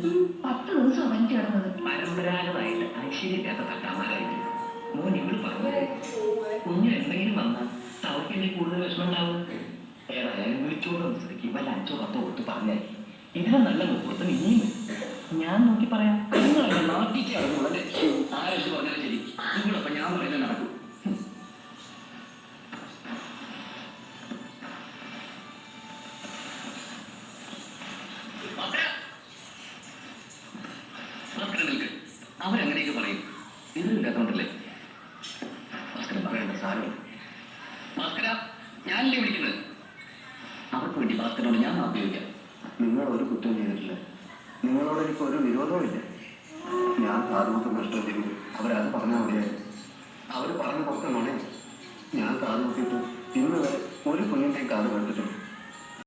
10 ദിവസം അവൻ കിടന്നത്. പരമ്പരാഗതമായിട്ട് ഐശ്വര്യമില്ലാത്ത തട്ടാമാരായിരിക്കും. മോൻ നിങ്ങൾ പറഞ്ഞത് കുഞ്ഞിന് എന്തെങ്കിലും വന്നാൽ അവർക്ക് കൂടുതൽ വിഷമം ഉണ്ടാവും. ഏതായാലും വിളിച്ചോണ്ട് സ്ഥിതിക്ക് വല്ല 5-10 കൊടുത്ത് പറഞ്ഞായിരിക്കും. ഇതിനെ നല്ല മുഹൂർത്തം ഇനിയും ഞാൻ നോക്കി പറയാം. നിങ്ങളല്ല നാട്ടിക്ക് അറിവുള്ളല്ലേ? ആരെന്ത് പറഞ്ഞാലും ശരി, നിങ്ങളപ്പ ഞാൻ പറയുന്നത് നടക്കും. അവരങ്ങനെയൊക്കെ പറയും. ഇതിലില്ലാത്തോണ്ടല്ലേ ഭാസ്കരൻ പറയേണ്ട സാരമില്ല. ഭാസ്കര, ഞാനല്ലേ വിളിക്കുന്നത്. അവർക്ക് വേണ്ടി ഭാസ്കരനോട് ഞാൻ മാപ്പ് ചോദിക്കാം. നിങ്ങൾ ഒരു കുറ്റം ചെയ്തിട്ടില്ല. നിങ്ങളോട് എനിക്ക് ഒരു വിരോധവും ഇല്ല. ഞാൻ കാതുകുത്ത് നഷ്ടം ചെയ്തു. അവരത് പറഞ്ഞാൽ മതിയായി. അവർ പറഞ്ഞു പുറത്തുനിന്നോണേ. ഞാൻ കാതുകുത്തിയിട്ട് ഇന്ന് വരെ ഒരു കുഞ്ഞിൻ്റെയും കാത് കേട്ടിട്ടുണ്ട്.